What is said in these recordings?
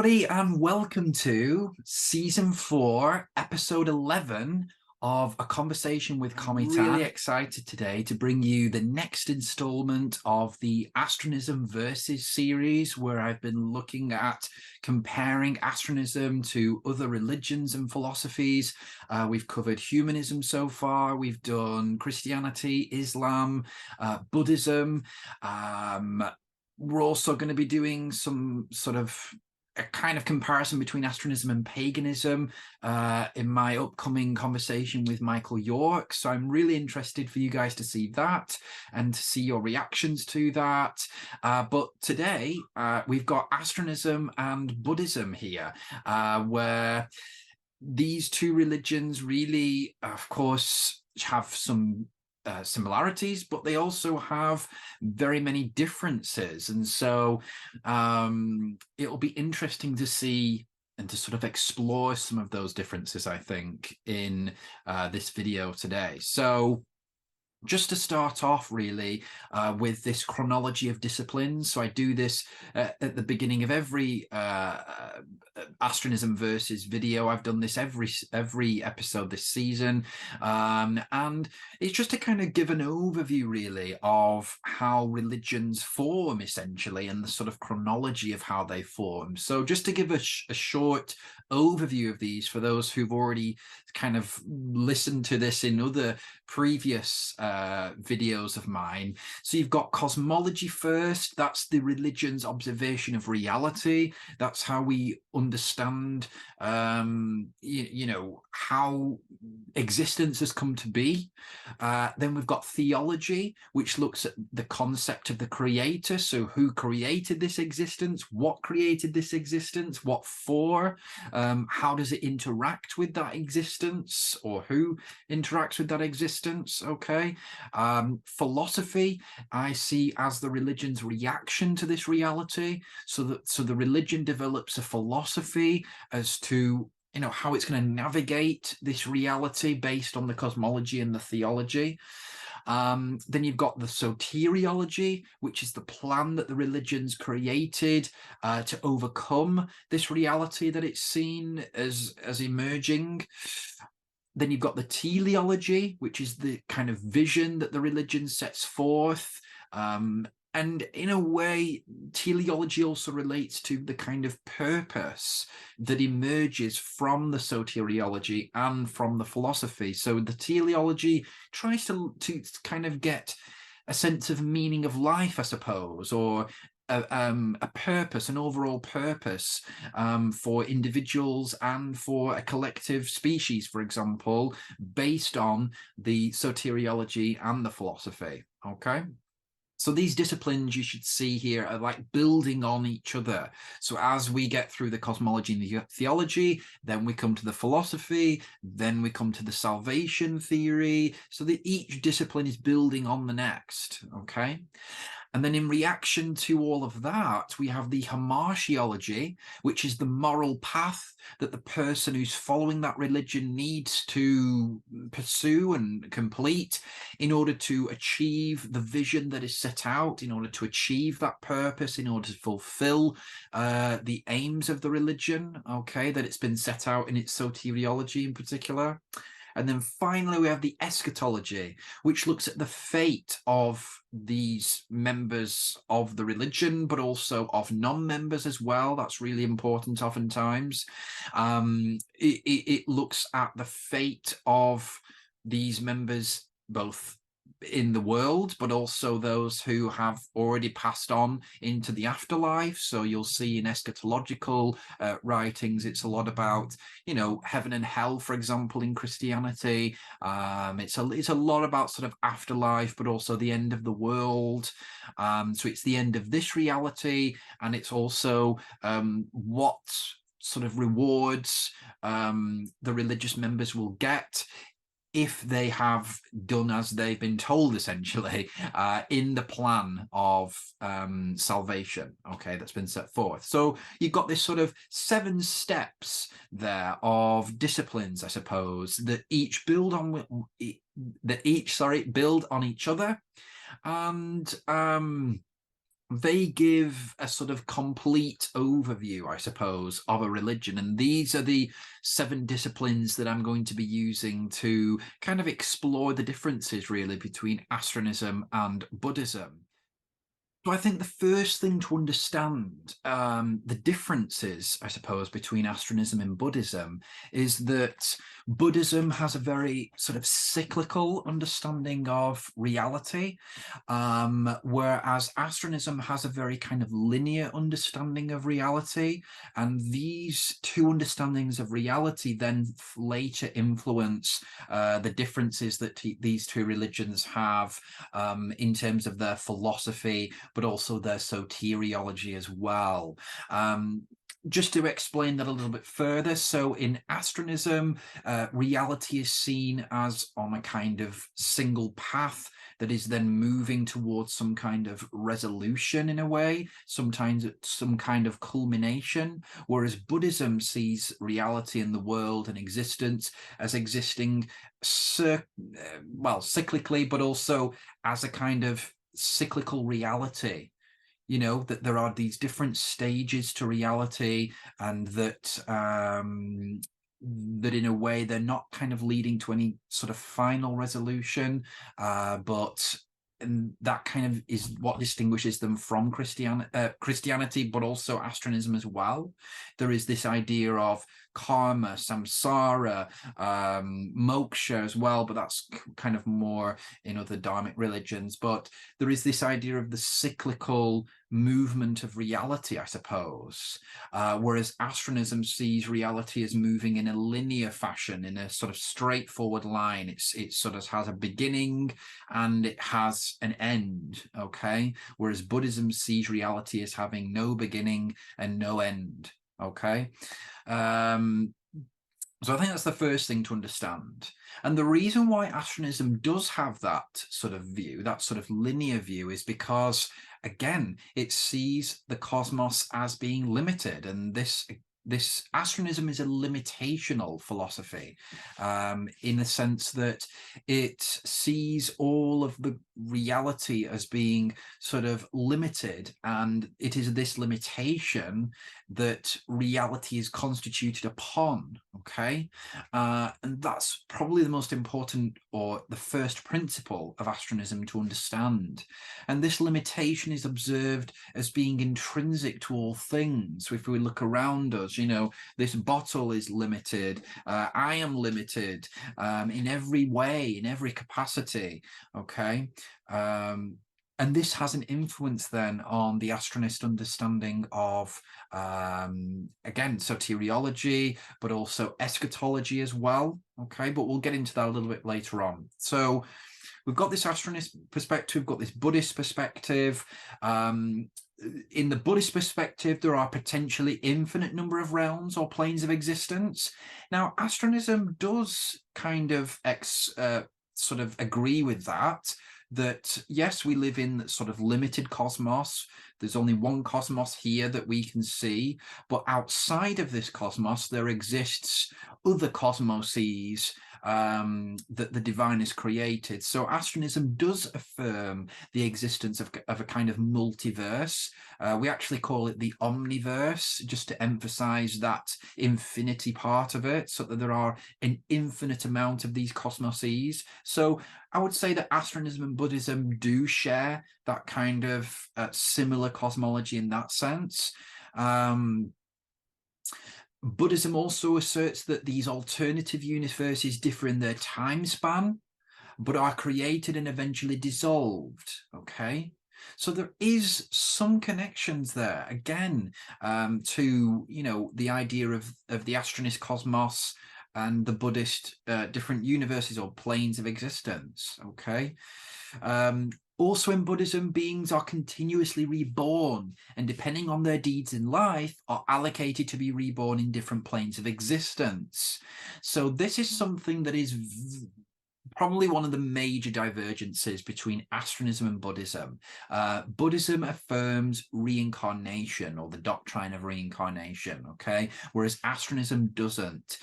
everybody, and welcome to Season 4, Episode 11 of A Conversation with Cometan. I'm really excited today to bring you the next installment of the Astronism Versus series, where I've been looking at comparing astronism to other religions and philosophies. We've covered humanism so far. We've done Christianity, Islam, Buddhism. We're also going to be doing some sort of a kind of comparison between astronism and paganism in my upcoming conversation with Michael York. So I'm really interested for you guys to see that and to see your reactions to that. But today we've got astronism and Buddhism here, where these two religions really, of course, have some similarities, but they also have very many differences. And so it'll be interesting to see and to sort of explore some of those differences, I think, in this video today. So just to start off really with this chronology of disciplines. So I do this at the beginning of every Astronism Versus video. I've done this every episode this season. And it's just to kind of give an overview really of how religions form essentially, and the sort of chronology of how they form. So just to give a short overview of these for those who've already kind of listened to this in other previous videos of mine. So you've got cosmology first. That's the religion's observation of reality. That's how we understand you know, how existence has come to be. Then we've got theology, which looks at the concept of the creator. So who created this existence? What created this existence? What for? How does it interact with that existence, or who interacts with that existence? Okay. Philosophy I see as the religion's reaction to this reality. So the religion develops a philosophy as to, you know, how it's going to navigate this reality based on the cosmology and the theology. Then you've got the soteriology, which is the plan that the religion's created to overcome this reality that it's seen as emerging. Then you've got the teleology, which is the kind of vision that the religion sets forth. And in a way, teleology also relates to the kind of purpose that emerges from the soteriology and from the philosophy. So the teleology tries to kind of get a sense of meaning of life, I suppose, or a purpose, an overall purpose for individuals and for a collective species, for example, based on the soteriology and the philosophy. Okay. So these disciplines you should see here are like building on each other. So as we get through the cosmology and the theology, then we come to the philosophy, then we come to the salvation theory, so that each discipline is building on the next, okay? And then in reaction to all of that, we have the hamartiology, which is the moral path that the person who's following that religion needs to pursue and complete in order to achieve the vision that is set out, in order to achieve that purpose, in order to fulfill the aims of the religion, okay, that it's been set out in its soteriology in particular. And then finally, we have the eschatology, which looks at the fate of these members of the religion, but also of non-members as well. That's really important oftentimes. It looks at the fate of these members, both in the world, but also those who have already passed on into the afterlife. So you'll see in eschatological writings, it's a lot about, you know, heaven and hell, for example, in Christianity. It's a lot about sort of afterlife, but also the end of the world. So it's the end of this reality, and it's also what sort of rewards the religious members will get if they have done as they've been told, essentially, in the plan of salvation, okay, that's been set forth. So you've got this sort of 7 steps there of disciplines, I suppose, that each build on each other, and they give a sort of complete overview, I suppose, of a religion. And these are the 7 disciplines that I'm going to be using to kind of explore the differences, really, between Astronism and Buddhism. So I think the first thing to understand, the differences, I suppose, between Astronism and Buddhism is that Buddhism has a very sort of cyclical understanding of reality, whereas Astronism has a very kind of linear understanding of reality. And these 2 understandings of reality then later influence the differences that these 2 religions have in terms of their philosophy, but also their soteriology as well. Just to explain that a little bit further, so in Astronism, reality is seen as on a kind of single path that is then moving towards some kind of resolution in a way, sometimes some kind of culmination, whereas Buddhism sees reality in the world and existence as existing, well, cyclically, but also as a kind of cyclical reality. You know, that there are these different stages to reality, and that that in a way they're not kind of leading to any sort of final resolution, but that kind of is what distinguishes them from Christianity, but also Astronism as well. There is this idea of karma, samsara, moksha as well, but that's kind of more in other dharmic religions. But there is this idea of the cyclical movement of reality, I suppose, whereas Astronism sees reality as moving in a linear fashion, in a sort of straightforward line. It sort of has a beginning and it has an end, okay? Whereas Buddhism sees reality as having no beginning and no end, okay? So I think that's the first thing to understand. And the reason why Astronism does have that sort of view, that sort of linear view, is because, again, it sees the cosmos as being limited. And this Astronism is a limitational philosophy, in the sense that it sees all of the reality as being sort of limited, and it is this limitation that reality is constituted upon, okay? And that's probably the most important, or the first principle of Astronism to understand. And this limitation is observed as being intrinsic to all things. So if we look around us, you know, this bottle is limited, I am limited in every way, in every capacity, okay? And this has an influence then on the Astronist understanding of, again, soteriology, but also eschatology as well, okay? But we'll get into that a little bit later on. So we've got this Astronist perspective, we've got this Buddhist perspective. In the Buddhist perspective, there are potentially infinite number of realms or planes of existence. Now, Astronism does kind of sort of agree with that yes, we live in sort of limited cosmos. There's only one cosmos here that we can see, but outside of this cosmos, there exists other cosmoses that the divine has created. So Astronism does affirm the existence of a kind of multiverse. We actually call it the omniverse, just to emphasize that infinity part of it, so that there are an infinite amount of these cosmoses. So I would say that Astronism and Buddhism do share that kind of similar cosmology in that sense. Buddhism also asserts that these alternative universes differ in their time span, but are created and eventually dissolved, okay? So there is some connections there, again, to, you know, the idea of the Astronist cosmos and the Buddhist different universes or planes of existence, okay? Also in Buddhism, beings are continuously reborn, and depending on their deeds in life, are allocated to be reborn in different planes of existence. So this is something that is probably one of the major divergences between Astronism and Buddhism. Buddhism affirms reincarnation, or the doctrine of reincarnation, okay? Whereas Astronism doesn't,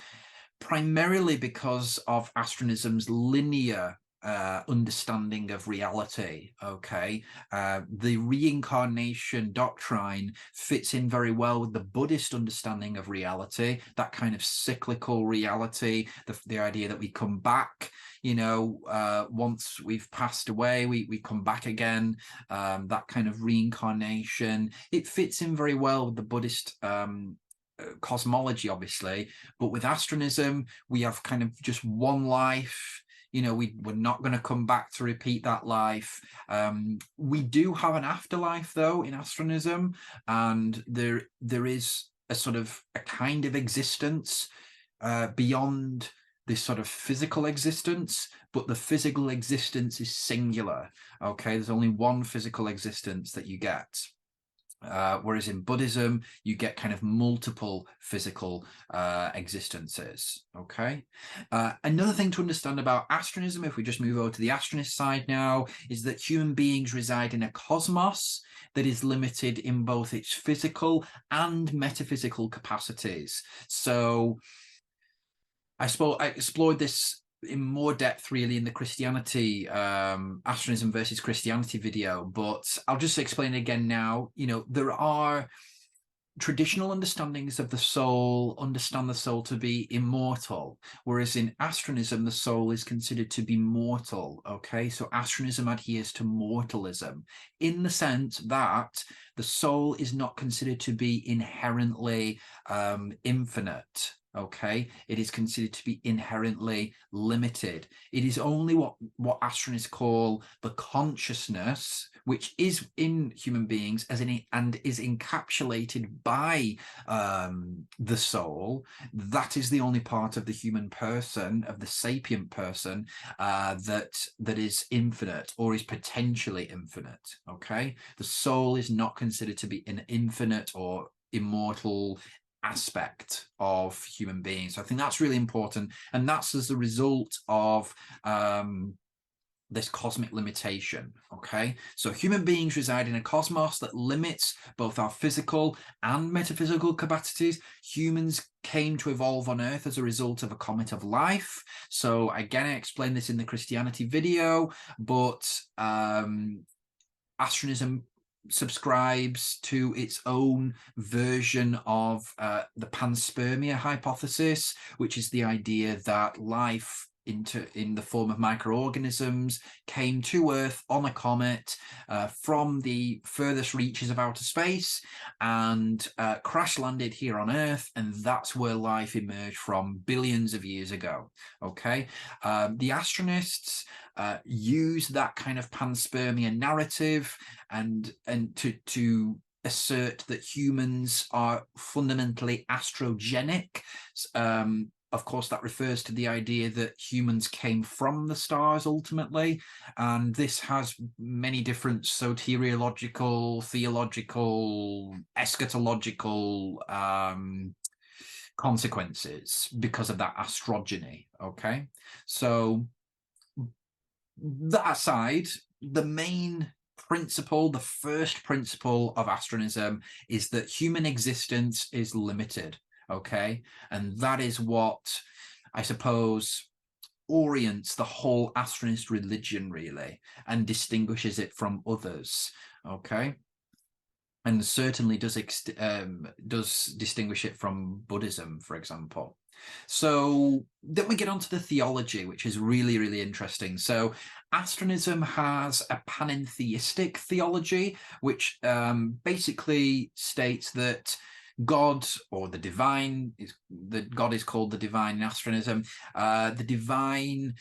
primarily because of Astronism's linear understanding of reality. Okay, the reincarnation doctrine fits in very well with the Buddhist understanding of reality, that kind of cyclical reality, the idea that we come back, you know, once we've passed away, we come back again, that kind of reincarnation. It fits in very well with the Buddhist cosmology, obviously, but with Astronism, we have kind of just one life. You know, we're not going to come back to repeat that life. We do have an afterlife, though, in Astronism, and there is a sort of a kind of existence beyond this sort of physical existence, but the physical existence is singular. Okay, there's only one physical existence that you get. Whereas in Buddhism, you get kind of multiple physical existences, okay? Another thing to understand about Astronism, if we just move over to the Astronist side now, is that human beings reside in a cosmos that is limited in both its physical and metaphysical capacities. So I explored this in more depth really in the Christianity, Astronism versus Christianity video, but I'll just explain it again now. You know, there are traditional understandings of the soul understand the soul to be immortal, whereas in Astronism, the soul is considered to be mortal, okay? So Astronism adheres to mortalism in the sense that the soul is not considered to be inherently infinite. Okay, it is considered to be inherently limited. It is only what astronists call the consciousness, which is in human beings and is encapsulated by the soul. That is the only part of the human person, of the sapient person, that is infinite or is potentially infinite. Okay, the soul is not considered to be an infinite or immortal aspect of human beings. So I think that's really important, and that's as a result of this cosmic limitation. Okay, so human beings reside in a cosmos that limits both our physical and metaphysical capacities. Humans came to evolve on Earth as a result of a comet of life. So again, I explained this in the Christianity video, but Astronism subscribes to its own version of the panspermia hypothesis, which is the idea that life in the form of microorganisms came to Earth on a comet from the furthest reaches of outer space and crash landed here on Earth, and that's where life emerged from billions of years ago. Okay, the Astronists use that kind of panspermia narrative and to assert that humans are fundamentally astrogenic. Of course, that refers to the idea that humans came from the stars ultimately, and this has many different soteriological, theological, eschatological consequences because of that astrogeny. Okay, so that aside, the main principle, the first principle of Astronism is that human existence is limited. Okay, and that is what I suppose orients the whole Astronist religion really and distinguishes it from others. Okay, and certainly does distinguish it from Buddhism, for example. So then we get on to the theology, which is really, really interesting. So Astronism has a panentheistic theology, which basically states that God, or the divine, God is called the divine in Astronism. The divine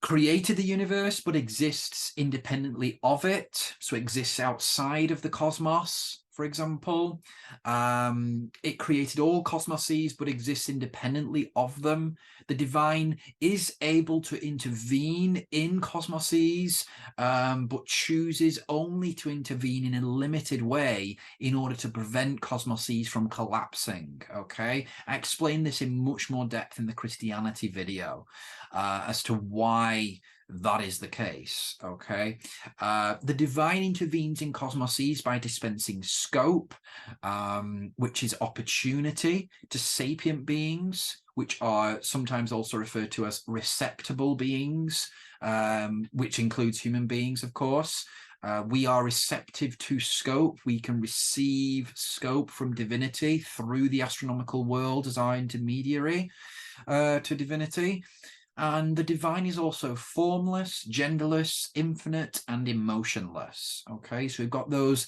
created the universe, but exists independently of it. So it exists outside of the cosmos. For example, it created all cosmoses, but exists independently of them. The divine is able to intervene in cosmoses, but chooses only to intervene in a limited way in order to prevent cosmoses from collapsing. Okay, I explained this in much more depth in the Christianity video as to why that is the case, okay? The divine intervenes in cosmoses by dispensing scope, which is opportunity, to sapient beings, which are sometimes also referred to as receptible beings, which includes human beings, of course. We are receptive to scope. We can receive scope from divinity through the astronomical world as our intermediary to divinity. And the divine is also formless, genderless, infinite, and emotionless. Okay, so we've got those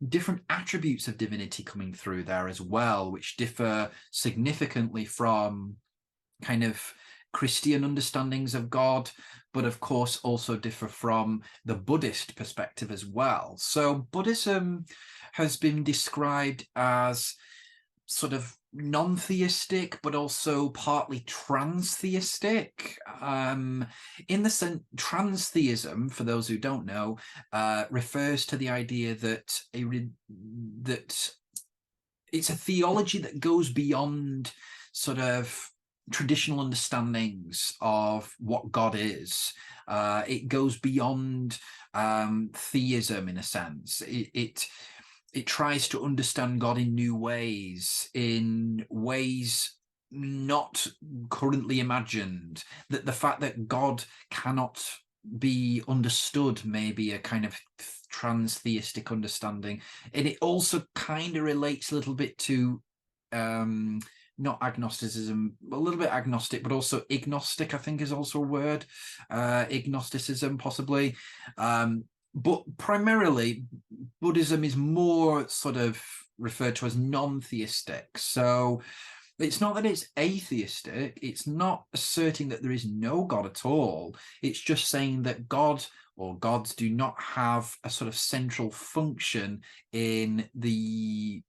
different attributes of divinity coming through there as well, which differ significantly from kind of Christian understandings of God, but of course also differ from the Buddhist perspective as well. So Buddhism has been described as sort of non-theistic, but also partly transtheistic. In the sense, transtheism, for those who don't know, refers to the idea that that it's a theology that goes beyond sort of traditional understandings of what God is. It goes beyond theism in a sense. It tries to understand God in new ways, in ways not currently imagined. That the fact that God cannot be understood may be a kind of transtheistic understanding. And it also kind of relates a little bit to not agnosticism, a little bit agnostic, but also ignostic, I think is also a word. Ignosticism, possibly. But primarily, Buddhism is more sort of referred to as non-theistic. So it's not that it's atheistic. It's not asserting that there is no God at all. It's just saying that God or gods do not have a sort of central function in the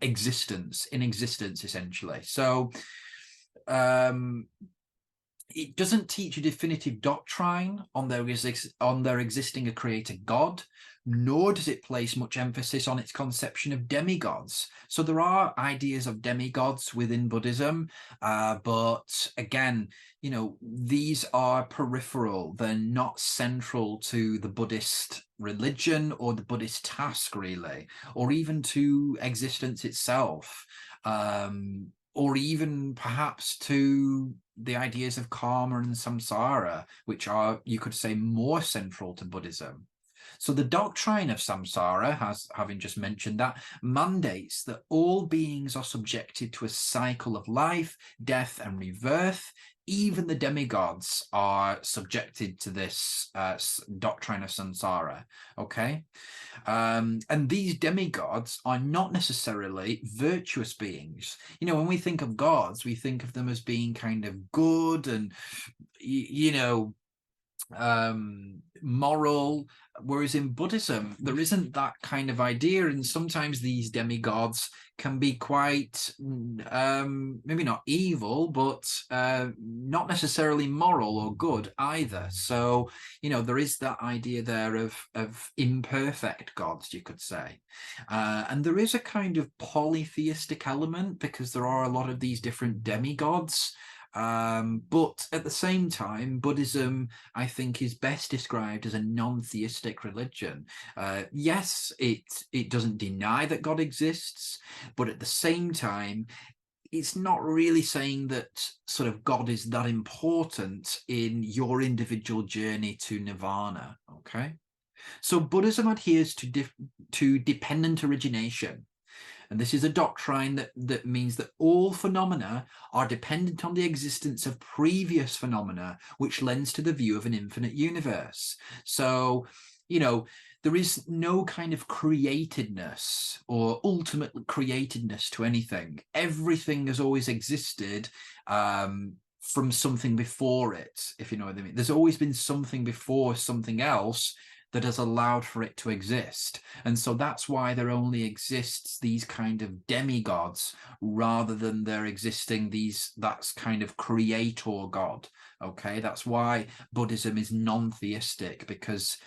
existence, essentially. So it doesn't teach a definitive doctrine on there existing a creator God, nor does it place much emphasis on its conception of demigods. So there are ideas of demigods within Buddhism, but again, you know, these are peripheral. They're not central to the Buddhist religion or the Buddhist task, really, or even to existence itself, or even perhaps to the ideas of karma and samsara, which are, you could say, more central to Buddhism. So the doctrine of samsara, having just mentioned that, mandates that all beings are subjected to a cycle of life, death, and rebirth. Even the demigods are subjected to this doctrine of samsara, okay? And these demigods are not necessarily virtuous beings. You know, when we think of gods, we think of them as being kind of good and, you know, moral, whereas in Buddhism there isn't that kind of idea, and sometimes these demigods can be quite maybe not evil, but not necessarily moral or good either. So, you know, there is that idea there of imperfect gods, you could say, and there is a kind of polytheistic element because there are a lot of these different demigods. But at the same time, Buddhism, I think, is best described as a non-theistic religion. Yes, it doesn't deny that God exists, but at the same time, it's not really saying that sort of God is that important in your individual journey to nirvana, okay? So Buddhism adheres to dependent origination. And this is a doctrine that means that all phenomena are dependent on the existence of previous phenomena, which lends to the view of an infinite universe. So, you know, there is no kind of createdness or ultimate createdness to anything. Everything has always existed from something before it, if you know what I mean. There's always been something before something else that has allowed for it to exist. And so that's why there only exists these kind of demigods rather than there existing that's kind of creator God. Okay, that's why Buddhism is non-theistic, because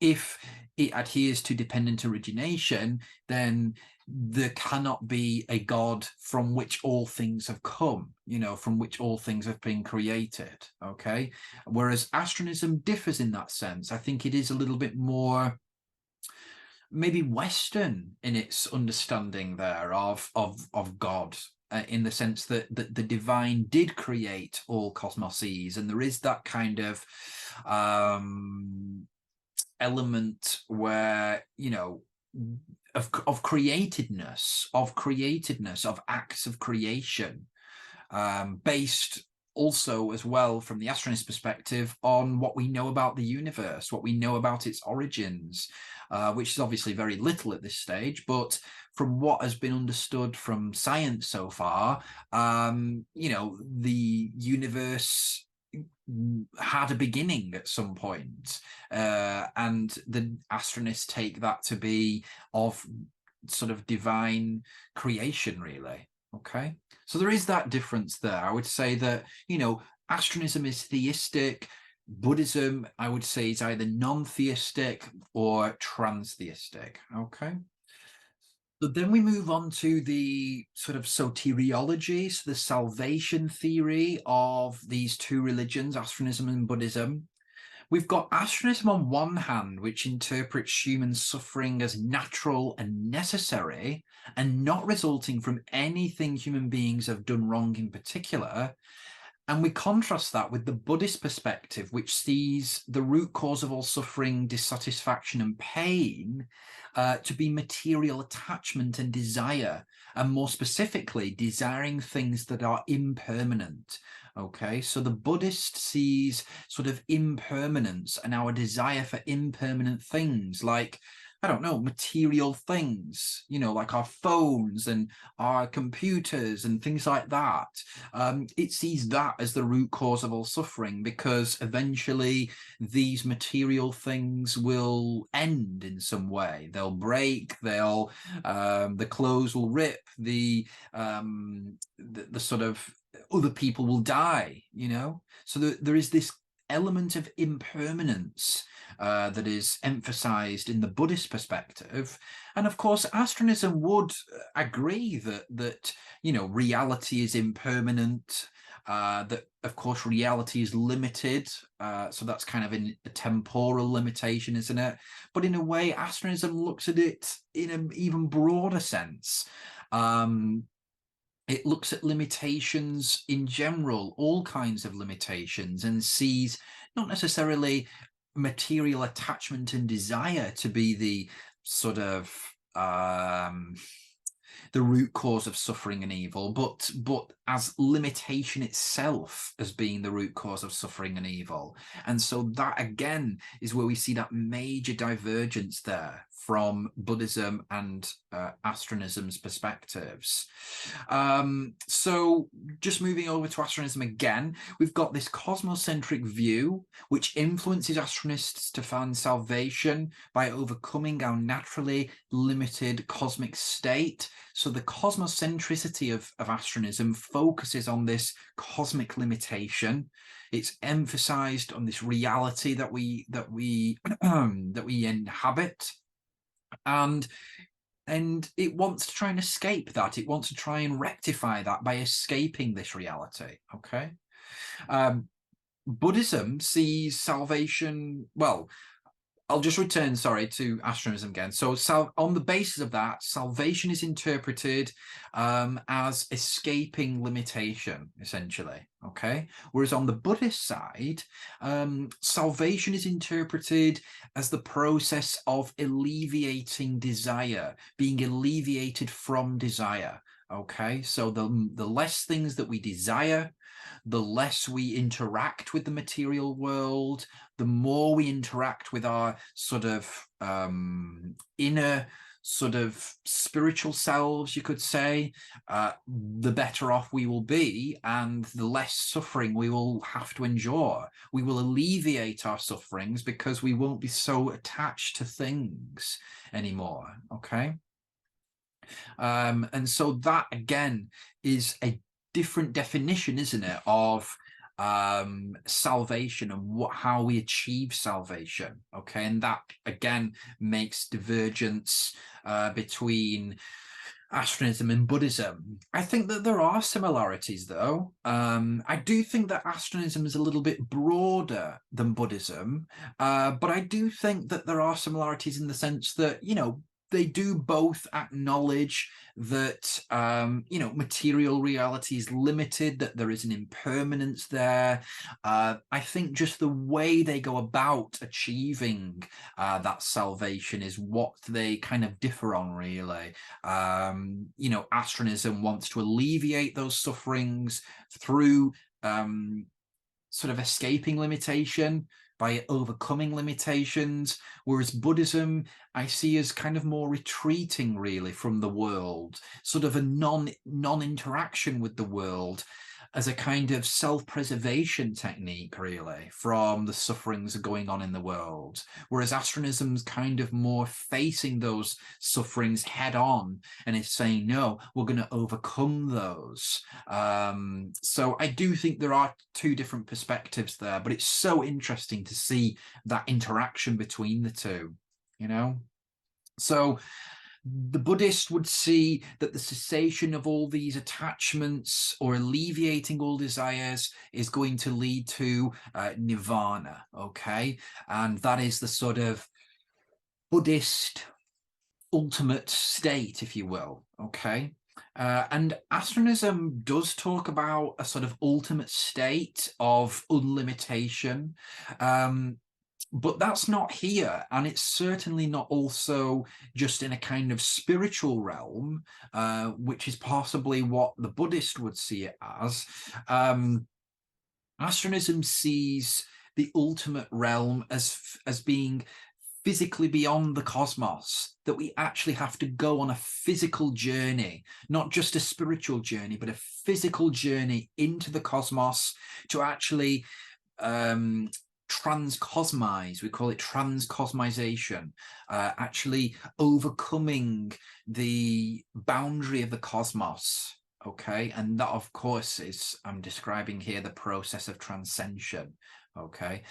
if it adheres to dependent origination, then there cannot be a God from which all things have come, you know, from which all things have been created, okay? Whereas Astronism differs in that sense. I think it is a little bit more maybe Western in its understanding there of God, in the sense that the divine did create all cosmoses, and there is that kind of element where, you know, of createdness, of acts of creation, based also as well from the Astronist perspective on what we know about the universe, what we know about its origins, which is obviously very little at this stage, but from what has been understood from science so far, you know, the universe had a beginning at some point, and the Astronists take that to be of sort of divine creation, really. Okay, so there is that difference there. I would say that, you know, Astronism is theistic. Buddhism, I would say, is either non-theistic or trans-theistic. Okay. So then we move on to the sort of soteriology, so the salvation theory of these two religions, Astronism and Buddhism. We've got Astronism on one hand, which interprets human suffering as natural and necessary and not resulting from anything human beings have done wrong in particular. And we contrast that with the Buddhist perspective, which sees the root cause of all suffering, dissatisfaction, and pain to be material attachment and desire, and more specifically, desiring things that are impermanent. Okay, so the Buddhist sees sort of impermanence and our desire for impermanent things, like, I don't know, material things, you know, like our phones and our computers and things like that. It sees that as the root cause of all suffering, because eventually these material things will end in some way. They'll break, they'll the clothes will rip, the sort of other people will die, you know. So there is this element of impermanence that is emphasized in the Buddhist perspective. And of course, Astronism would agree that you know, reality is impermanent, that of course reality is limited, so that's kind of a temporal limitation, isn't it? But in a way, Astronism looks at it in an even broader sense. It looks at limitations in general, all kinds of limitations, and sees not necessarily material attachment and desire to be the sort of the root cause of suffering and evil, but as limitation itself as being the root cause of suffering and evil. And so that again is where we see that major divergence there from Buddhism and Astronism's perspectives. So just moving over to Astronism again, we've got this cosmocentric view, which influences Astronists to find salvation by overcoming our naturally limited cosmic state. So the cosmocentricity of Astronism focuses on this cosmic limitation. It's emphasized on this reality that we inhabit. And it wants to try and escape that. It wants to try and rectify that by escaping this reality. Okay. Buddhism sees salvation, well, I'll just return, sorry, to Astronism again. So on the basis of that, salvation is interpreted as escaping limitation, essentially, okay? Whereas on the Buddhist side, salvation is interpreted as the process of alleviating desire, being alleviated from desire, okay? So the less things that we desire, the less we interact with the material world, the more we interact with our sort of inner sort of spiritual selves, you could say, the better off we will be, and the less suffering we will have to endure. We will alleviate our sufferings because we won't be so attached to things anymore, okay? And so that, again, is a different definition, isn't it, of salvation and how we achieve salvation. Okay, and that again makes divergence between Astronism and Buddhism. I think that there are similarities, though. I do think that Astronism is a little bit broader than Buddhism, but I do think that there are similarities in the sense that, you know, they do both acknowledge that, you know, material reality is limited, that there is an impermanence there. I think just the way they go about achieving that salvation is what they kind of differ on, really. You know, Astronism wants to alleviate those sufferings through sort of escaping limitation, by overcoming limitations, whereas Buddhism I see as kind of more retreating really from the world, sort of a non-interaction with the world as a kind of self-preservation technique really from the sufferings going on in the world, whereas Astronism's kind of more facing those sufferings head on and is saying, no, we're going to overcome those. So I do think there are two different perspectives there, but it's so interesting to see that interaction between the two, you know? So the Buddhist would see that the cessation of all these attachments or alleviating all desires is going to lead to nirvana, okay? And that is the sort of Buddhist ultimate state, if you will, okay? And Astronism does talk about a sort of ultimate state of unlimitation. But that's not here, and it's certainly not also just in a kind of spiritual realm, which is possibly what the Buddhist would see it as. Astronism sees the ultimate realm as being physically beyond the cosmos, that we actually have to go on a physical journey, not just a spiritual journey, but a physical journey into the cosmos to actually transcosmise. We call it transcosmization, actually overcoming the boundary of the cosmos. Okay, and that of course is, I'm describing here the process of transcension. Okay,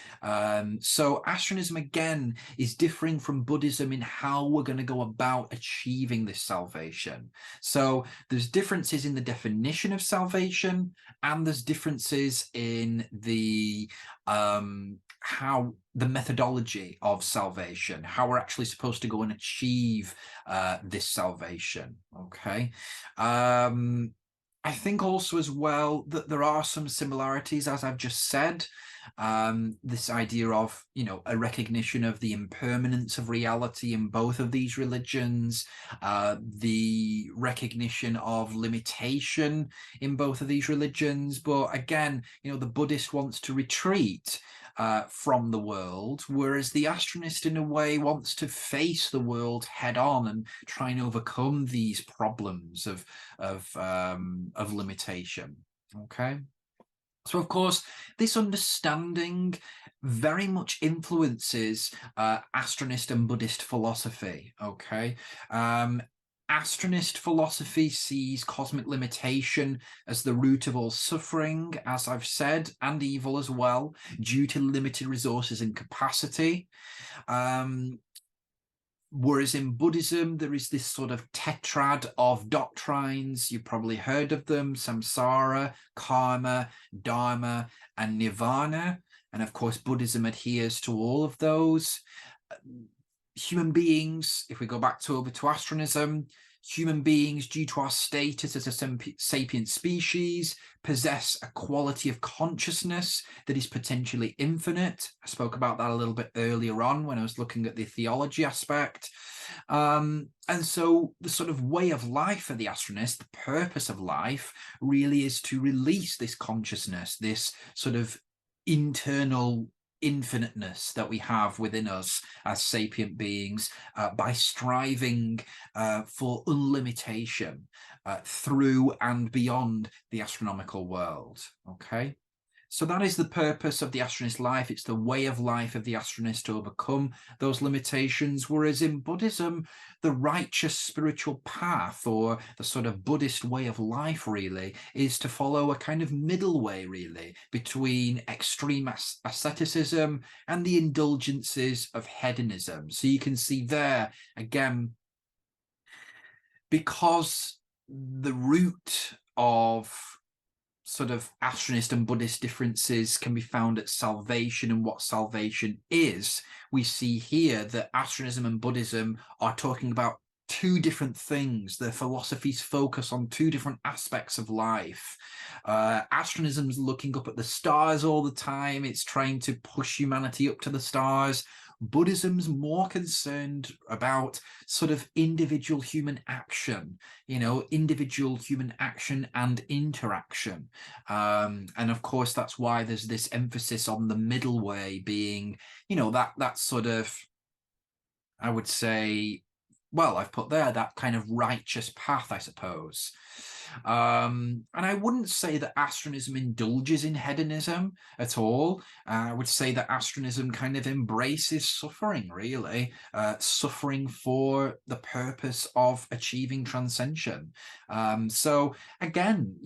so Astronism again is differing from Buddhism in how we're going to go about achieving this salvation. So there's differences in the definition of salvation, and there's differences in the how the methodology of salvation, how we're actually supposed to go and achieve this salvation. Okay. I think also as well that there are some similarities, as I've just said. This idea of, you know, a recognition of the impermanence of reality in both of these religions, the recognition of limitation in both of these religions. But again, you know, the Buddhist wants to retreat from the world, whereas the Astronist in a way wants to face the world head on and try and overcome these problems of limitation. Okay. So, of course, this understanding very much influences Astronist and Buddhist philosophy, okay? Astronist philosophy sees cosmic limitation as the root of all suffering, as I've said, and evil as well, due to limited resources and capacity. Whereas in Buddhism, there is this sort of tetrad of doctrines. You've probably heard of them: samsara, karma, dharma, and nirvana. And of course, Buddhism adheres to all of those. Human beings, if we go back over to Astronism, human beings, due to our status as a sapient species, possess a quality of consciousness that is potentially infinite. I spoke about that a little bit earlier on when I was looking at the theology aspect. And so the sort of way of life for the Astronist, the purpose of life, really is to release this consciousness, this sort of internal infiniteness that we have within us as sapient beings, by striving for unlimitation through and beyond the astronomical world. Okay, So that is the purpose of the Astronist life. It's the way of life of the Astronist to overcome those limitations. Whereas in Buddhism, the righteous spiritual path, or the sort of Buddhist way of life, really, is to follow a kind of middle way, really, between extreme asceticism and the indulgences of hedonism. So you can see there, again, because the root of sort of Astronist and Buddhist differences can be found at salvation and what salvation is, we see here that Astronism and Buddhism are talking about two different things. Their philosophies focus on two different aspects of life. Astronism's looking up at the stars all the time. It's trying to push humanity up to the stars. Buddhism's more concerned about sort of individual human action, individual human action and interaction. And of course, that's why there's this emphasis on the middle way being, that sort of, I would say, well, I've put there that kind of righteous path, I suppose. And I wouldn't say that Astronism indulges in hedonism at all. I would say that Astronism kind of embraces suffering, really, suffering for the purpose of achieving transcension. So again,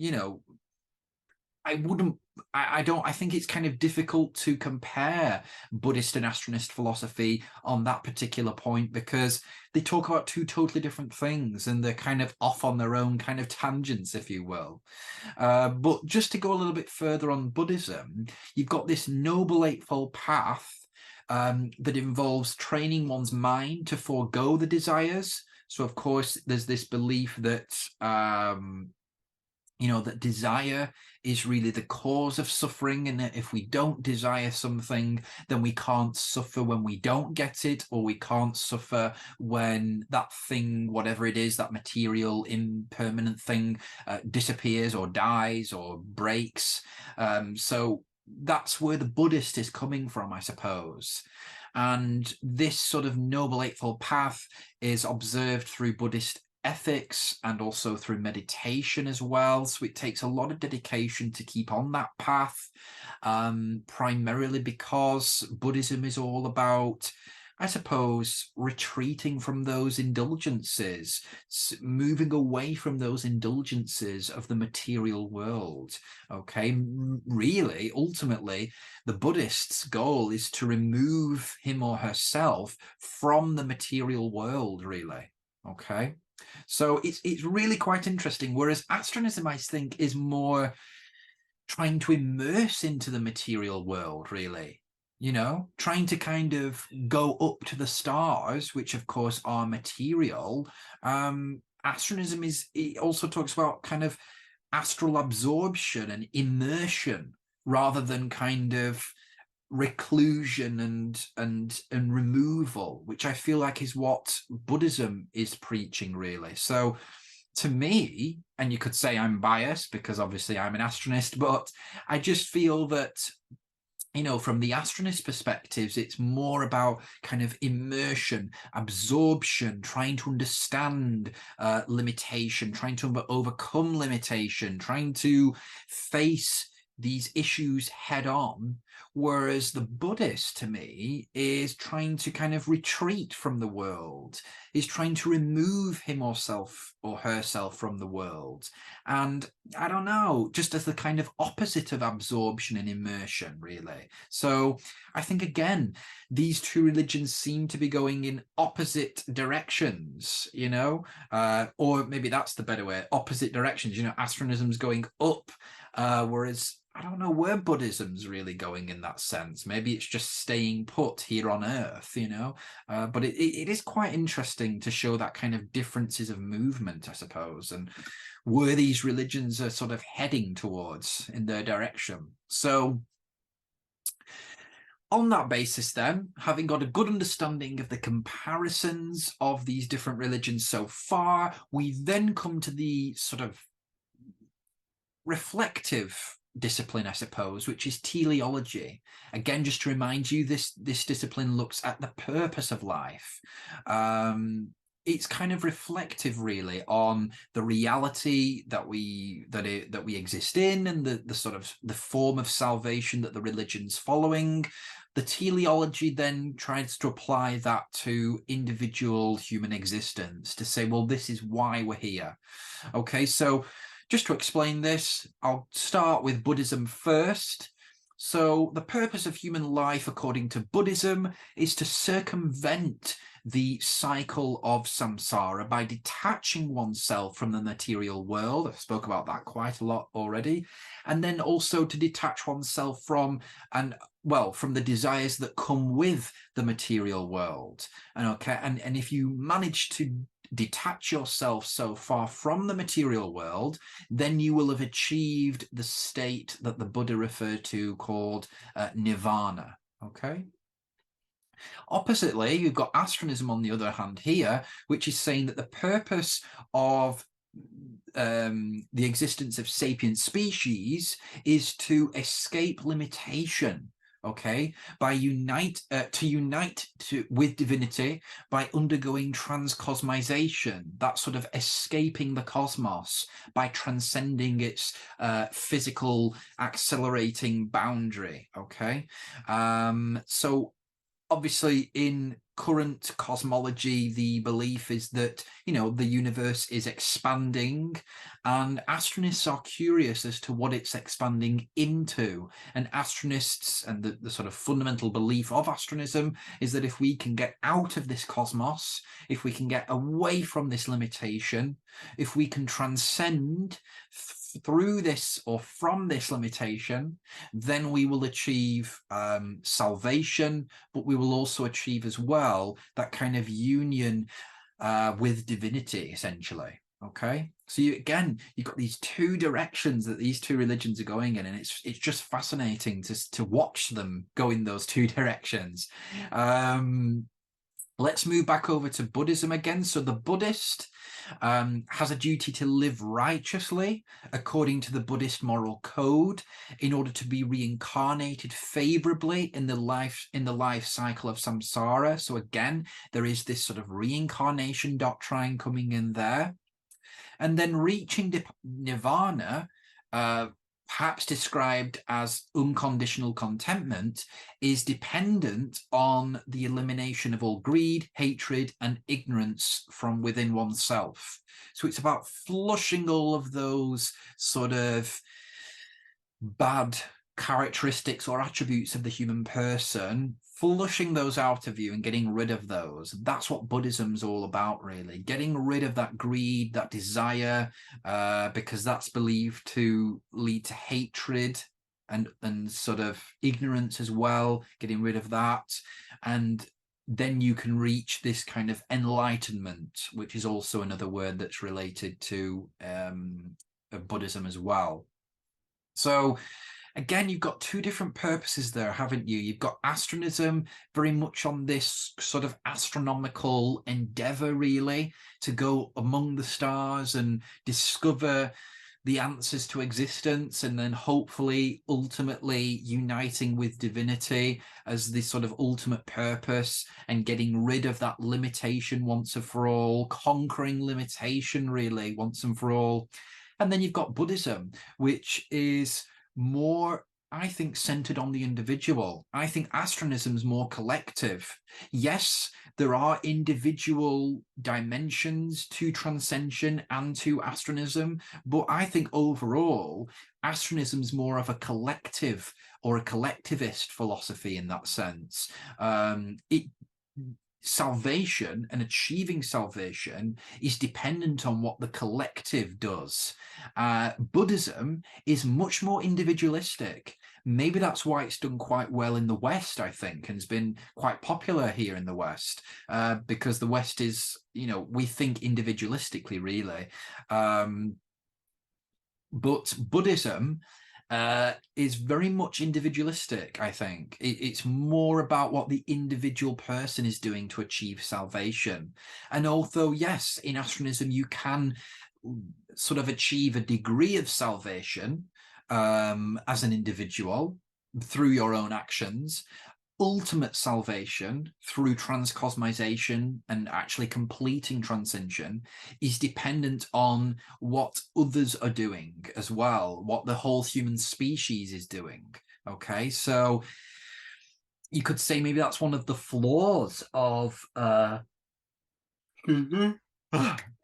I think it's kind of difficult to compare Buddhist and Astronist philosophy on that particular point, because they talk about two totally different things and they're kind of off on their own kind of tangents, if you will. But just to go a little bit further on Buddhism, you've got this Noble Eightfold Path that involves training one's mind to forego the desires. So, of course, there's this belief that that desire is really the cause of suffering, and that if we don't desire something, then we can't suffer when we don't get it, or we can't suffer when that thing, whatever it is, that material impermanent thing, disappears or dies or breaks. So that's where the Buddhist is coming from, I suppose. And this sort of Noble Eightfold Path is observed through Buddhist ethics and also through meditation as well. So it takes a lot of dedication to keep on that path, primarily because Buddhism is all about, I suppose, retreating from those indulgences, moving away from those indulgences of the material world. Okay, really, ultimately, the Buddhist's goal is to remove him or herself from the material world, really. Okay. So it's really quite interesting, whereas Astronism, I think, is more trying to immerse into the material world, really, trying to kind of go up to the stars, which of course are material. Astronism it also talks about kind of astral absorption and immersion rather than kind of reclusion and removal, which I feel like is what Buddhism is preaching, really. So to me, and you could say I'm biased because obviously I'm an Astronist, but I just feel that from the Astronist perspectives, it's more about kind of immersion, absorption, trying to understand limitation, trying to overcome limitation, trying to face these issues head on, whereas the Buddhist, to me, is trying to kind of retreat from the world, is trying to remove him or herself from the world. And I don't know, just as the kind of opposite of absorption and immersion, really. So I think, again, these two religions seem to be going in opposite directions, or maybe that's the better way, opposite directions. Astronism's going up, whereas I don't know where Buddhism's really going in that sense. Maybe it's just staying put here on Earth, but it is quite interesting to show that kind of differences of movement, I suppose, and where these religions are sort of heading towards in their direction. So on that basis, then, having got a good understanding of the comparisons of these different religions so far, we then come to the sort of reflective discipline, I suppose, which is teleology. Again, just to remind you, this discipline looks at the purpose of life. it's kind of reflective really on the reality that we exist in, and the sort of the form of salvation that the religion's following. The teleology then tries to apply that to individual human existence, to say, well, this is why we're here. Okay, so just to explain this, I'll start with Buddhism first. So the purpose of human life, according to Buddhism, is to circumvent the cycle of samsara by detaching oneself from the material world. I spoke about that quite a lot already. And then also to detach oneself from the desires that come with the material world. And if you manage to detach yourself so far from the material world, then you will have achieved the state that the Buddha referred to called nirvana. Okay. Oppositely, you've got Astronism on the other hand here, which is saying that the purpose of the existence of sapient species is to escape limitation. Okay, by unite with divinity by undergoing transcosmization, that sort of escaping the cosmos by transcending its physical accelerating boundary. Okay, so obviously in current cosmology, the belief is that, the universe is expanding, and astronists are curious as to what it's expanding into. And astronists, and the sort of fundamental belief of astronism, is that if we can get out of this cosmos, if we can get away from this limitation, if we can transcend through this or from this limitation, then we will achieve salvation, but we will also achieve as well that kind of union with divinity, essentially. Okay, so you've got these two directions that these two religions are going in, and it's just fascinating to watch them go in those two directions. Let's move back over to Buddhism again. So the Buddhist has a duty to live righteously according to the Buddhist moral code in order to be reincarnated favorably in the life cycle of samsara. So again, there is this sort of reincarnation doctrine coming in there. And then reaching nirvana, perhaps described as unconditional contentment, is dependent on the elimination of all greed, hatred, and ignorance from within oneself. So it's about flushing all of those sort of bad characteristics or attributes of the human person, flushing those out of you and getting rid of those. That's what Buddhism's all about, really. Getting rid of that greed, that desire, because that's believed to lead to hatred and sort of ignorance as well, getting rid of that. And then you can reach this kind of enlightenment, which is also another word that's related to Buddhism as well. So again, you've got two different purposes there, haven't you? You've got astronism very much on this sort of astronomical endeavor, really, to go among the stars and discover the answers to existence, and then hopefully ultimately uniting with divinity as the sort of ultimate purpose, and getting rid of that limitation once and for all, conquering limitation really once and for all. And then you've got Buddhism, which is more, I think, centered on the individual. I think astronism is more collective. Yes, there are individual dimensions to transcension and to astronism, but I think overall, astronism is more of a collective or a collectivist philosophy in that sense. Salvation and achieving salvation is dependent on what the collective does. Buddhism is much more individualistic. Maybe that's why it's done quite well in the West, I think, and has been quite popular here in the West, because the West is, we think individualistically, really. But Buddhism is very much individualistic, I think. It's more about what the individual person is doing to achieve salvation. And although, yes, in astronism, you can sort of achieve a degree of salvation as an individual through your own actions, ultimate salvation through transcosmization and actually completing transcension is dependent on what others are doing as well, what the whole human species is doing. Okay, so you could say maybe that's one of the flaws of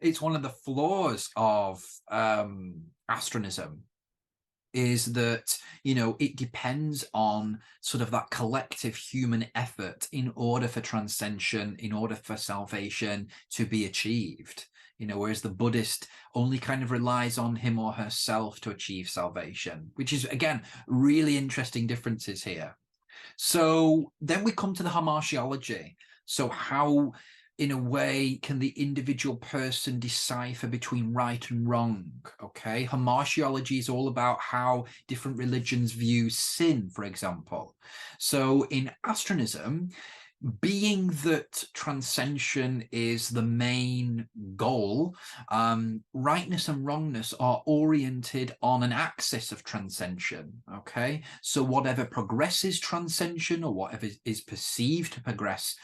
it's one of the flaws of astronism, is that, you know, it depends on sort of that collective human effort in order for transcension, in order for salvation to be achieved. You know, whereas the Buddhist only kind of relies on him or herself to achieve salvation, which is, again, really interesting differences here. So then we come to the hamartiology. So how, in a way, can the individual person decipher between right and wrong? Okay, hamartiology is all about how different religions view sin, for example. So in astronism, being that transcension is the main goal, rightness and wrongness are oriented on an axis of transcension. Okay, so whatever progresses transcension, or whatever is perceived to progress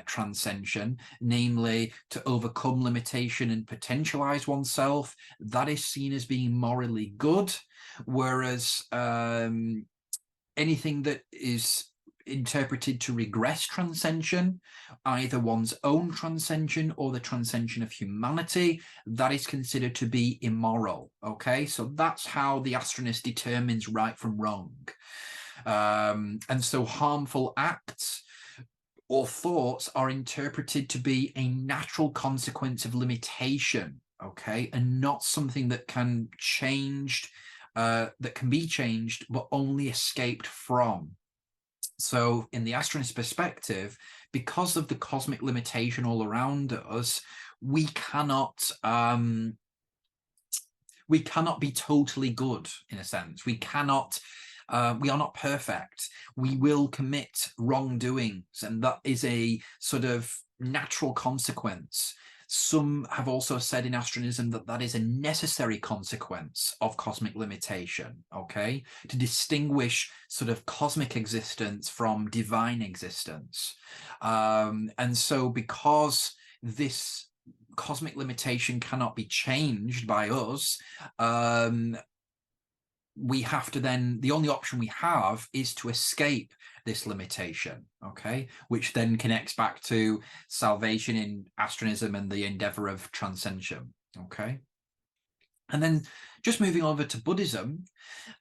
transcension, namely to overcome limitation and potentialize oneself, that is seen as being morally good, whereas anything that is interpreted to regress transcension, either one's own transcension or the transcension of humanity, that is considered to be immoral. Okay, so that's how the Astronist determines right from wrong. And so harmful acts or thoughts are interpreted to be a natural consequence of limitation, okay, and not something that can changed, that can be changed, but only escaped from. So in the Astronist perspective, because of the cosmic limitation all around us, we cannot be totally good, in a sense. We cannot, we are not perfect. We will commit wrongdoings, and that is a sort of natural consequence. Some have also said in astronism that that is a necessary consequence of cosmic limitation, okay, to distinguish sort of cosmic existence from divine existence. And so because this cosmic limitation cannot be changed by us, we have to then, the only option we have is to escape this limitation, okay, which then connects back to salvation in astronism and the endeavor of transcension, okay. And then just moving over to Buddhism,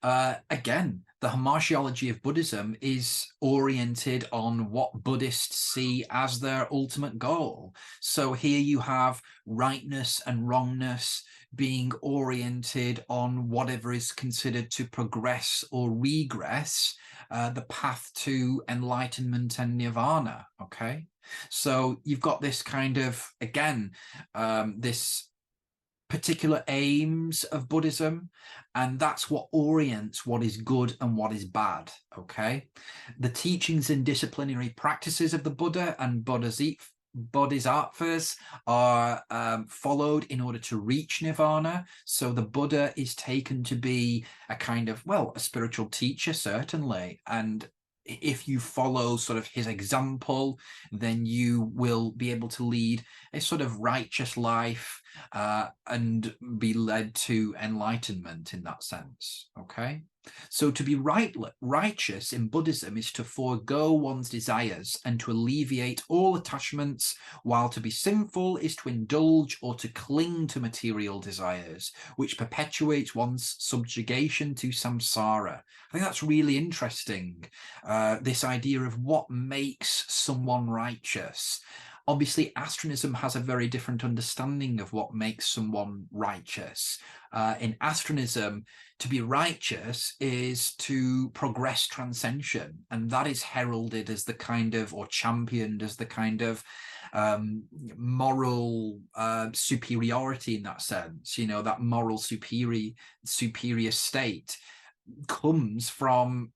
again, the hamartiology of Buddhism is oriented on what Buddhists see as their ultimate goal. So here you have rightness and wrongness being oriented on whatever is considered to progress or regress the path to enlightenment and nirvana, okay? So you've got this kind of, again, this particular aims of Buddhism, and that's what orients what is good and what is bad, okay? The teachings and disciplinary practices of the Buddha and bodhisattvas are followed in order to reach nirvana. So the Buddha is taken to be a kind of, well, a spiritual teacher, certainly, and if you follow sort of his example, then you will be able to lead a sort of righteous life and be led to enlightenment in that sense, okay? So to be righteous in Buddhism is to forego one's desires and to alleviate all attachments, while to be sinful is to indulge or to cling to material desires, which perpetuates one's subjugation to samsara. I think that's really interesting, this idea of what makes someone righteous. Obviously, astronism has a very different understanding of what makes someone righteous. In astronism, to be righteous is to progress transcension, and that is heralded as the kind of, or championed as the kind of moral superiority in that sense. You know, that moral superior state comes from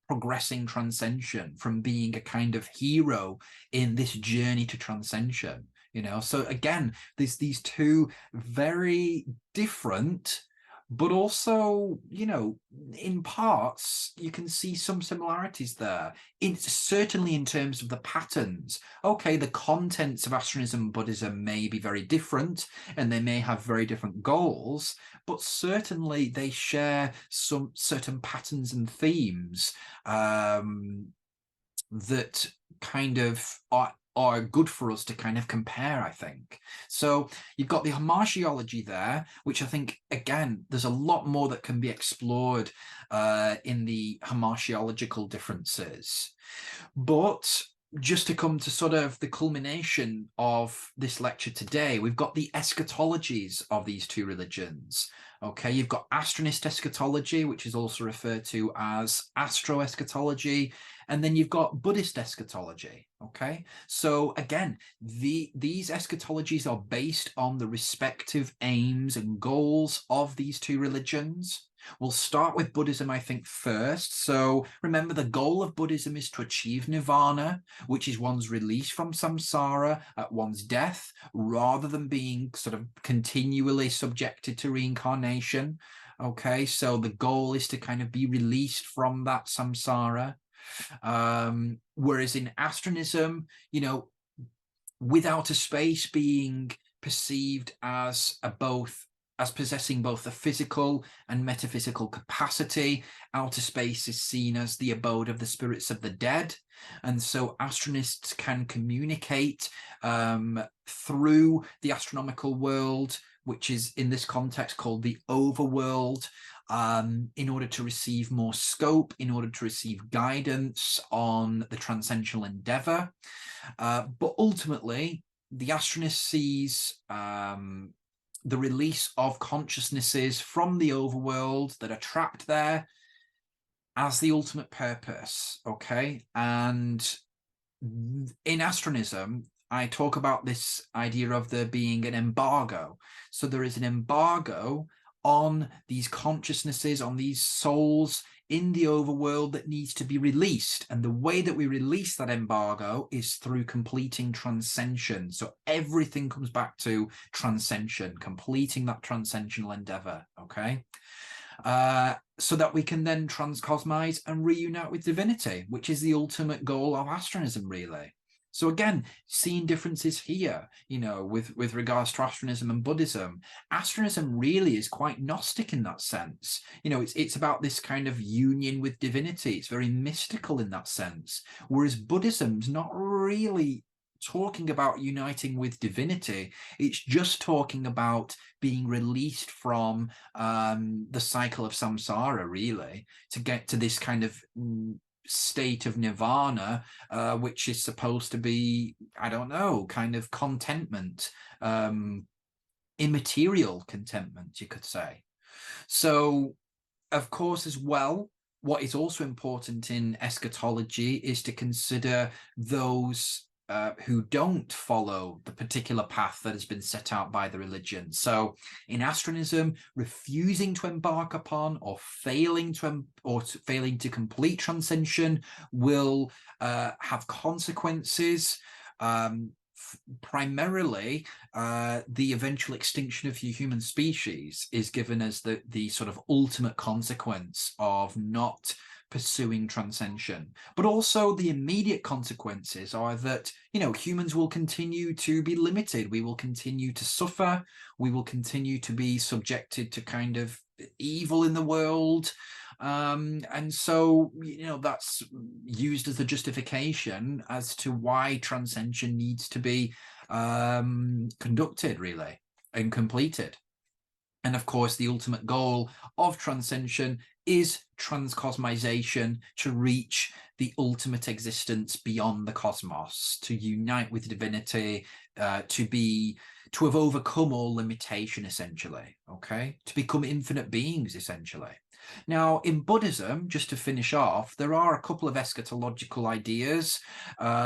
progressing transcension, from being a kind of hero in this journey to transcension, you know. So again, there's these two very different but also, you know, in parts, you can see some similarities there. Certainly in terms of the patterns. Okay, the contents of Astronism and Buddhism may be very different, and they may have very different goals, but certainly they share some certain patterns and themes that kind of are good for us to kind of compare, I think. So you've got the hamartiology there, which I think, again, there's a lot more that can be explored in the hamartiological differences. But just to come to sort of the culmination of this lecture today, we've got the eschatologies of these two religions. Okay, you've got Astronist eschatology, which is also referred to as astro-eschatology, and then you've got Buddhist eschatology. Okay, so again, these eschatologies are based on the respective aims and goals of these two religions. We'll start with Buddhism, I think, first. So remember, the goal of Buddhism is to achieve nirvana, which is one's release from samsara at one's death, rather than being sort of continually subjected to reincarnation. Okay, so the goal is to kind of be released from that samsara. Whereas in Astronism, you know, without a space being perceived as possessing both a physical and metaphysical capacity, outer space is seen as the abode of the spirits of the dead. And so astronists can communicate through the astronomical world, which is in this context called the overworld, in order to receive more scope, in order to receive guidance on the transcendental endeavor. But ultimately, the astronist sees the release of consciousnesses from the overworld that are trapped there as the ultimate purpose. Okay, and in astronism, I talk about this idea of there being an embargo. So there is an embargo on these consciousnesses, on these souls in the overworld that needs to be released. And the way that we release that embargo is through completing transcension. So everything comes back to transcension, completing that transcendental endeavor, okay? So that we can then transcosmise and reunite with divinity, which is the ultimate goal of astronism, really. So again, seeing differences here, you know, with regards to Astronism and Buddhism. Astronism really is quite Gnostic in that sense. You know, it's about this kind of union with divinity. It's very mystical in that sense. Whereas Buddhism's not really talking about uniting with divinity. It's just talking about being released from the cycle of samsara, really, to get to this kind of state of nirvana, which is supposed to be, I don't know, kind of contentment, immaterial contentment, you could say. So, of course, as well, what is also important in eschatology is to consider those who don't follow the particular path that has been set out by the religion. So in astronism, refusing to embark upon or failing to complete transcension will have consequences. Primarily, the eventual extinction of the human species is given as the sort of ultimate consequence of not pursuing transcension. But also the immediate consequences are that, you know, humans will continue to be limited. We will continue to suffer. We will continue to be subjected to kind of evil in the world. And so, you know, that's used as a justification as to why transcension needs to be conducted, really, and completed. And of course, the ultimate goal of transcension is transcosmization, to reach the ultimate existence beyond the cosmos, to unite with divinity, to have overcome all limitation, essentially, okay? To become infinite beings, essentially. Now, in Buddhism, just to finish off, there are a couple of eschatological ideas.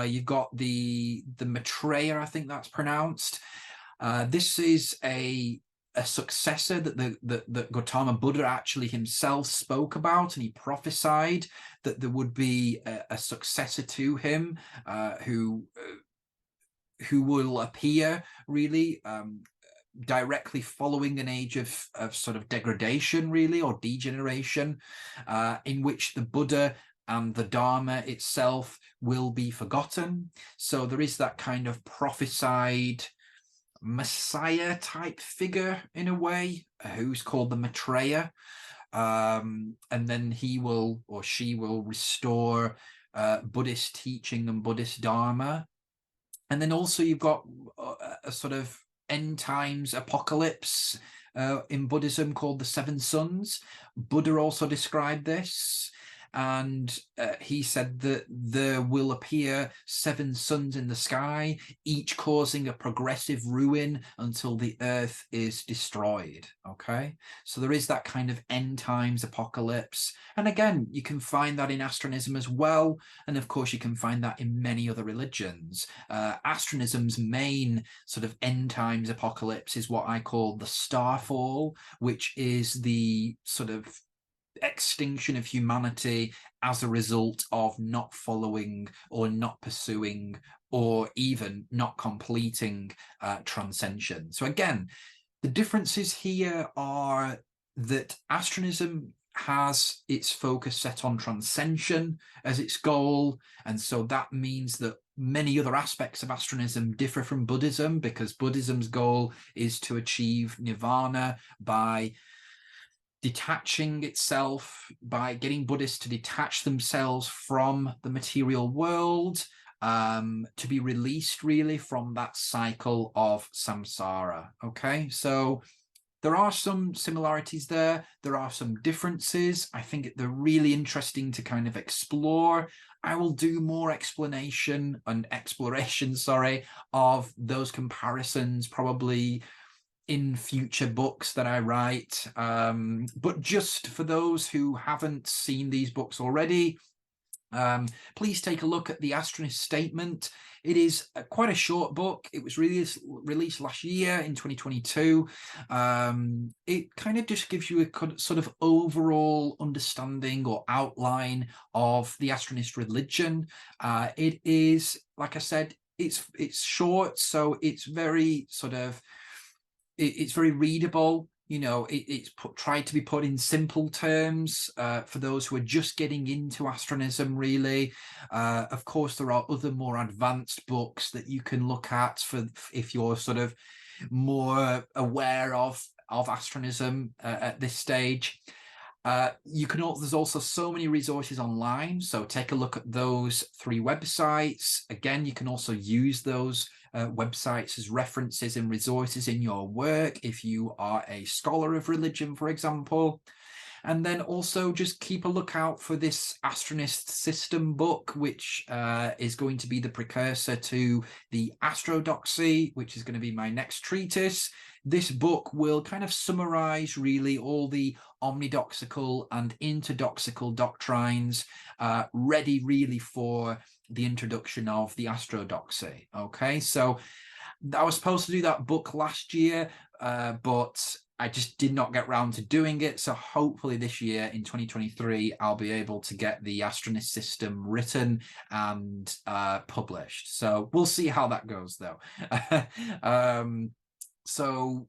You've got the Maitreya, I think that's pronounced. This is a successor that Gautama Buddha actually himself spoke about, and he prophesied that there would be a successor to him who will appear, really, directly following an age of sort of degradation, really, or degeneration, in which the Buddha and the Dharma itself will be forgotten. So there is that kind of prophesied Messiah type figure in a way, who's called the Maitreya, and then he will, or she will, restore Buddhist teaching and Buddhist Dharma. And then also you've got a sort of end times apocalypse in Buddhism called the Seven Suns. Buddha also described this, and he said that there will appear 7 suns in the sky, each causing a progressive ruin until the earth is destroyed. Okay, so there is that kind of end times apocalypse, and again, you can find that in Astronism as well, and of course you can find that in many other religions. Astronism's main sort of end times apocalypse is what I call the starfall, which is the sort of extinction of humanity as a result of not following or not pursuing or even not completing transcension. So again, the differences here are that Astronism has its focus set on transcension as its goal, and so that means that many other aspects of Astronism differ from Buddhism, because Buddhism's goal is to achieve nirvana by detaching itself, by getting Buddhists to detach themselves from the material world, to be released really from that cycle of samsara. Okay, so there are some similarities there. There are some differences. I think they're really interesting to kind of explore. I will do more explanation and exploration, of those comparisons probably in future books that I write. But just for those who haven't seen these books already, please take a look at the Astronist Statement. It is quite a short book. It was released last year in 2022. It kind of just gives you a sort of overall understanding or outline of the Astronist religion. It is, like I said, it's short, so it's very sort of, it's very readable. You know, it's tried to be put in simple terms for those who are just getting into Astronism, really. Of course, there are other more advanced books that you can look at for if you're sort of more aware of Astronism at this stage. There's also so many resources online, so take a look at those 3 websites. Again, you can also use those websites as references and resources in your work if you are a scholar of religion, for example. And then also just keep a lookout for this Astronist System book, which is going to be the precursor to the Astrodoxy, which is going to be my next treatise. This book will kind of summarize really all the omnidoxical and interdoxical doctrines, ready really for the introduction of the Astrodoxy. Okay, so I was supposed to do that book last year, but I just did not get round to doing it. So hopefully this year in 2023, I'll be able to get the Astronist System written and published. So we'll see how that goes, though. So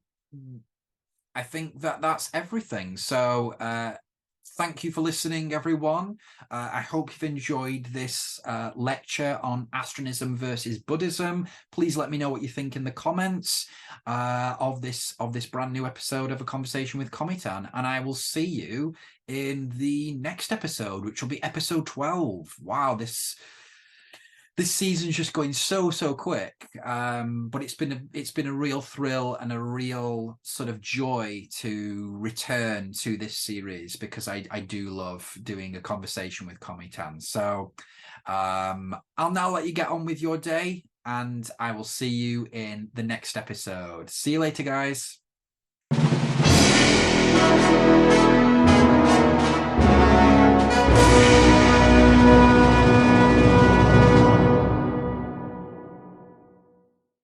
I think that's everything. So thank you for listening, everyone. I hope you've enjoyed this lecture on Astronism versus Buddhism. Please let me know what you think in the comments of this brand new episode of A Conversation with Cometan, and I will see you in the next episode, which will be episode 12. Wow, this season's just going so quick, but it's been a real thrill and a real sort of joy to return to this series, because I do love doing A Conversation with Cometan. So I'll now let you get on with your day, and I will see you in the next episode. See you later, guys.